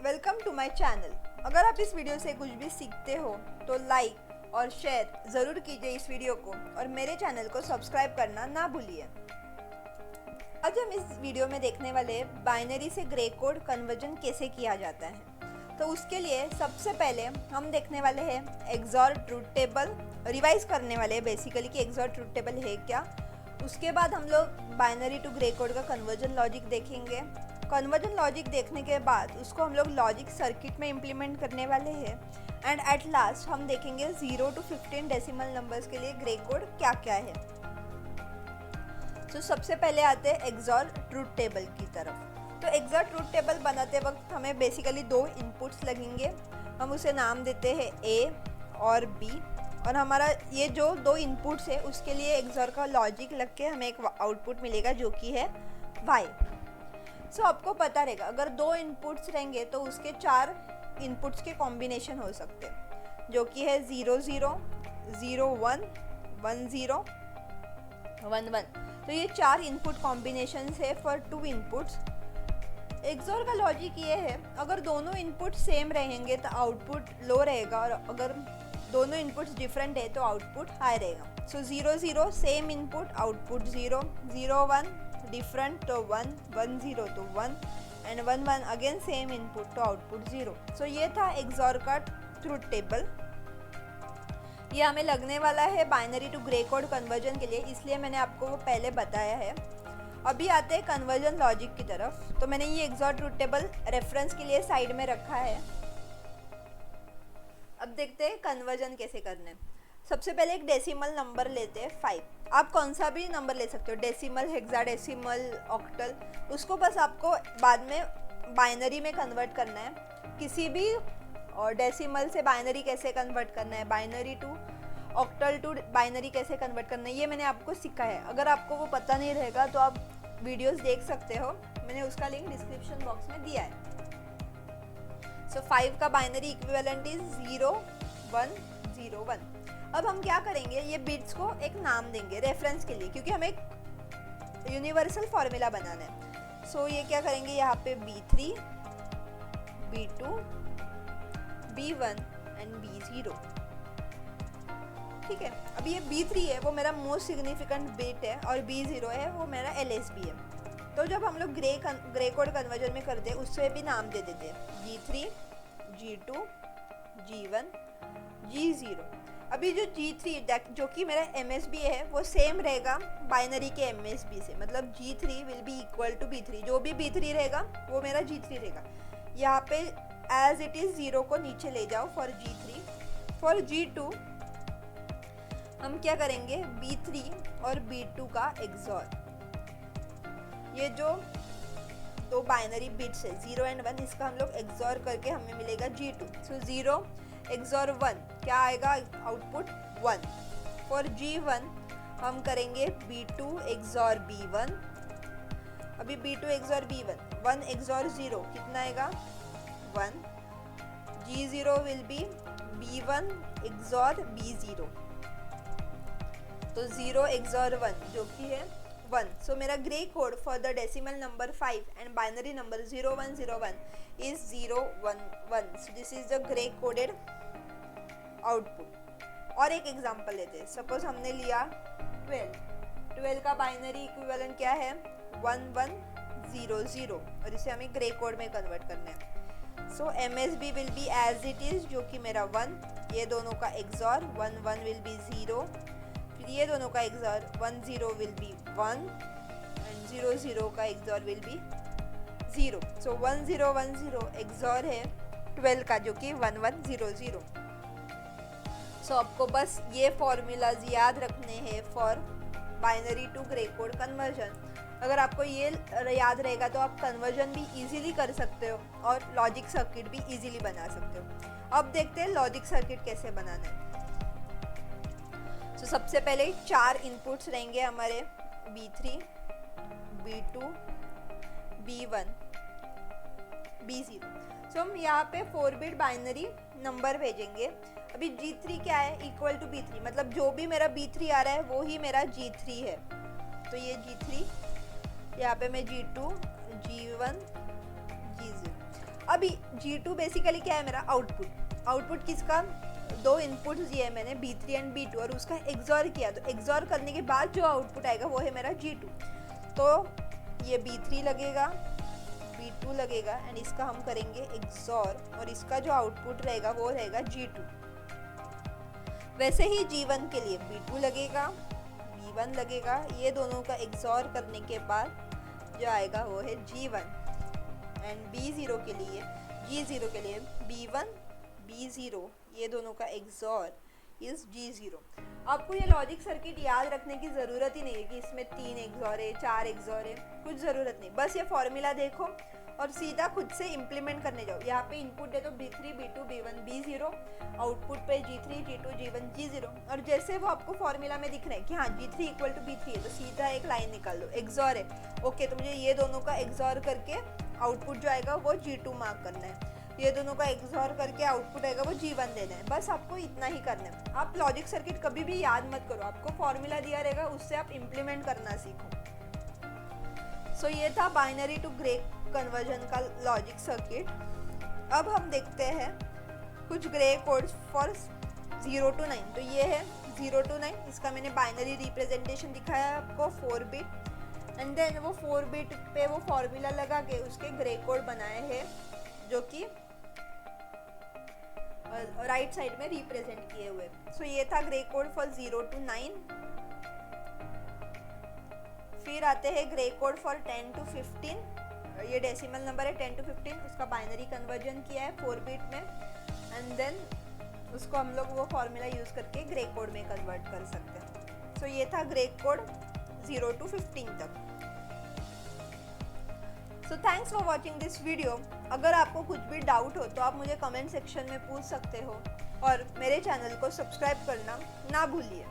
Welcome to my channel. अगर आप इस वीडियो से कुछ भी सीखते हो तो लाइक और शेयर ज़रूर कीजिए इस वीडियो को और मेरे चैनल को सब्सक्राइब करना ना भूलिए। आज हम इस वीडियो में देखने वाले बाइनरी से ग्रे कोड कन्वर्जन कैसे किया जाता है। तो उसके लिए सबसे पहले हम देखने वाले हैं एक्सॉर ट्रूथ टेबल, रिवाइज करने वाले हैं बेसिकली कि एक्सॉर ट्रूथ टेबल है क्या। उसके बाद हम लोग बाइनरी टू ग्रे कोड का कन्वर्जन लॉजिक देखेंगे। कन्वर्जन लॉजिक देखने के बाद उसको हम लोग लॉजिक सर्किट में इम्प्लीमेंट करने वाले हैं एंड एट लास्ट हम देखेंगे 0 to 15 डेसिमल नंबर्स के लिए ग्रे कोड क्या क्या है। तो सबसे पहले आते हैं एक्सॉर ट्रूथ टेबल की तरफ। तो एक्सॉर ट्रूथ टेबल बनाते वक्त हमें बेसिकली दो इनपुट्स लगेंगे। हम उसे नाम देते हैं ए और बी और हमारा ये जो दो इनपुट्स है उसके लिए एक्सॉर का लॉजिक लग के हमें एक आउटपुट मिलेगा जो कि है वाई। सो आपको पता रहेगा अगर दो इनपुट्स रहेंगे तो उसके 4 इनपुट्स के कॉम्बिनेशन हो सकते हैं जो कि है 0 0 0 1 1 0 1 1। तो ये 4 इनपुट कॉम्बिनेशन है फॉर 2 इनपुट्स। एक्सॉर का लॉजिक ये है अगर दोनों इनपुट सेम रहेंगे तो आउटपुट लो रहेगा और अगर दोनों इनपुट्स डिफरेंट है तो आउटपुट हाई रहेगा। सो 0 0 सेम इनपुट आउटपुट 0 0 1 डिफरेंट तो 1 1 0 तो 1 एंड 1 1 अगेन सेम इनपुट तो आउटपुट 0। सो ये था एक्सॉर का ट्रूथ टेबल। ये हमें लगने वाला है binary to gray code conversion के लिए, इसलिए मैंने आपको वो पहले बताया है। अभी आते हैं कन्वर्जन लॉजिक की तरफ। तो मैंने ये एक्सॉर ट्रूथ टेबल रेफरेंस के लिए साइड में रखा है। अब देखते हैं कन्वर्जन कैसे करना है। सबसे पहले एक डेसिमल नंबर लेते हैं 5। आप कौन सा भी नंबर ले सकते हो, डेसिमल, हेक्साडेसिमल, ऑक्टल। उसको बस आपको बाद में बाइनरी में कन्वर्ट करना है। किसी भी और डेसिमल से बाइनरी कैसे कन्वर्ट करना है, binary to octal to binary कैसे कन्वर्ट करना है, ये मैंने आपको सिखाया है। अगर आपको वो पता नहीं रहेगा तो आप वीडियोस देख सकते हो, मैंने उसका लिंक डिस्क्रिप्शन बॉक्स में दिया है। सो 5 का बाइनरी इक्विवेलेंट इज 0 1 0 1। अब हम क्या करेंगे, ये बिट्स को एक नाम देंगे रेफरेंस के लिए, क्योंकि हमें एक यूनिवर्सल फॉर्मूला बनाना है। सो ये क्या करेंगे, यहाँ पे B3 B2 B1 and B0। ठीक है, अब ये B3 है वो मेरा मोस्ट सिग्निफिकेंट बिट है और B0 है वो मेरा LSB है। तो जब हम लोग ग्रे कोड कन्वर्जन में करते हैं उससे भी नाम दे देते हैं G3 G2 G1 G0। अभी जो G3 जो कि मेरा MSB है वो सेम रहेगा बाइनरी के MSB से, मतलब G3 will be equal to B3। जो भी B3 रहेगा वो मेरा G3 रहेगा। यहाँ पे एज इट इज़ 0 को नीचे ले जाओ फॉर G3। फॉर G2 हम क्या करेंगे, B3 और B2 का एक्सॉर। ये जो दो बाइनरी बिट्स है 0 एंड 1, इसका हम लोग एक्सॉर करके हमें मिलेगा G2। सो 0 एक्सॉर 1 क्या आएगा, आउटपुट 1। फॉर G1 हम करेंगे B2 एक्सॉर B1। अभी B2 एक्सॉर B1 1 एक्सॉर 0 कितना आएगा 1। G0 will be B1 XOR B0। तो 0 एक्सॉर 1 जो कि है 1। सो मेरा grey code for the decimal number 5 and binary number 0101 is 011। So this is the grey coded output. और एक एग्जांपल लेते हैं। सपोज हमने लिया 12 का बाइनरी इक्विवेलेंट क्या है 1100 और इसे हमें ग्रे कोड में कन्वर्ट करना है। So MSB will be as it is जो कि मेरा 1। ये दोनों का एक्सॉर 1 1 विल बी 0। ये दोनों का एक्सॉर 1 0 विल बी 1 एंड 0 0 का XOR will be 0। So 1 0 1 0 XOR है 12 का जो कि 1 1 0 0। सो आपको बस ये फॉर्मूलाज याद रखने हैं for binary to gray code conversion. अगर आपको ये याद रहेगा तो आप कन्वर्जन भी इजीली कर सकते हो और लॉजिक सर्किट भी इजीली बना सकते हो। अब देखते हैं लॉजिक सर्किट कैसे बनाना है। तो सबसे पहले 4 इनपुट्स रहेंगे हमारे B3 B2 B1 B0। सो हम यहाँ पे 4 बिट बाइनरी नंबर भेजेंगे। अभी G3 क्या है, इक्वल टू B3, मतलब जो भी मेरा B3 आ रहा है वो ही मेरा G3 है। तो ये G3, यहाँ पे मैं G2 G1 G0। अभी G2 बेसिकली क्या है मेरा आउटपुट। आउटपुट किसका, दो इनपुट्स दिए हैं मैंने B3 एंड B2 और उसका एक्सॉर किया, तो एक्सॉर करने के बाद जो आउटपुट आएगा वो है मेरा G2। तो ये B3 लगेगा, B2 लगेगा एंड इसका हम करेंगे एक्सॉर और इसका जो आउटपुट रहेगा वो रहेगा G2। वैसे ही G1 के लिए B2 लगेगा, B1 लगेगा, ये दोनों का एक्सॉर करने के बाद जो आएगा वो है G1 एंड B0 के लिए G0 के लिए B1 B0, ये दोनों का एक्सॉर इज G0। आपको ये लॉजिक सर्किट याद रखने की ज़रूरत ही नहीं है कि इसमें 3 एक्सॉर है 4 एक्सॉर है, कुछ ज़रूरत नहीं, बस ये फॉर्मूला देखो और सीधा खुद से इम्प्लीमेंट करने जाओ। यहाँ पे इनपुट दे दो B3 B2 B1 B0, output पे G3 G2 G1 G0 और जैसे वो आपको फॉर्मूला में दिख रहा है कि हाँ G3 इक्वल टू B3 है तो सीधा एक लाइन निकाल दो, एक्सॉर है ओके, तो मुझे ये दोनों का एक्सॉर करके आउटपुट जो आएगा वो G2 मार्क करना है, ये दोनों का एक्सॉर करके आउटपुट आएगा वो G1 देना है, बस आपको इतना ही करना है। आप लॉजिक सर्किट कभी भी याद मत करो, आपको फॉर्मूला दिया रहेगा उससे आप इम्प्लीमेंट करना सीखो। सो ये था बाइनरी टू ग्रे कन्वर्जन का लॉजिक सर्किट। अब हम देखते हैं कुछ ग्रे कोड्स फॉर 0 to 9। तो ये है 0 to 9, इसका मैंने बाइनरी रिप्रेजेंटेशन दिखाया है आपको 4 बिट एंड देन वो 4 बिट पे वो फॉर्मूला लगा के उसके ग्रे कोड बनाए हैं जो कि राइट साइड में रिप्रेजेंट किए हुए। सो ये था ग्रे कोड फॉर 0 to 9। फिर आते हैं ग्रे कोड फॉर 10 to 15, ये डेसिमल नंबर है 10 to 15, उसका बाइनरी कन्वर्जन किया है 4 बिट में एंड देन उसको हम लोग वो फॉर्मूला यूज़ करके ग्रे कोड में कन्वर्ट कर सकते हैं। सो ये था ग्रे कोड 0 to 15 तक। So thanks for watching this video. अगर आपको कुछ भी डाउट हो तो आप मुझे कमेंट सेक्शन में पूछ सकते हो और मेरे चैनल को सब्सक्राइब करना ना भूलिए।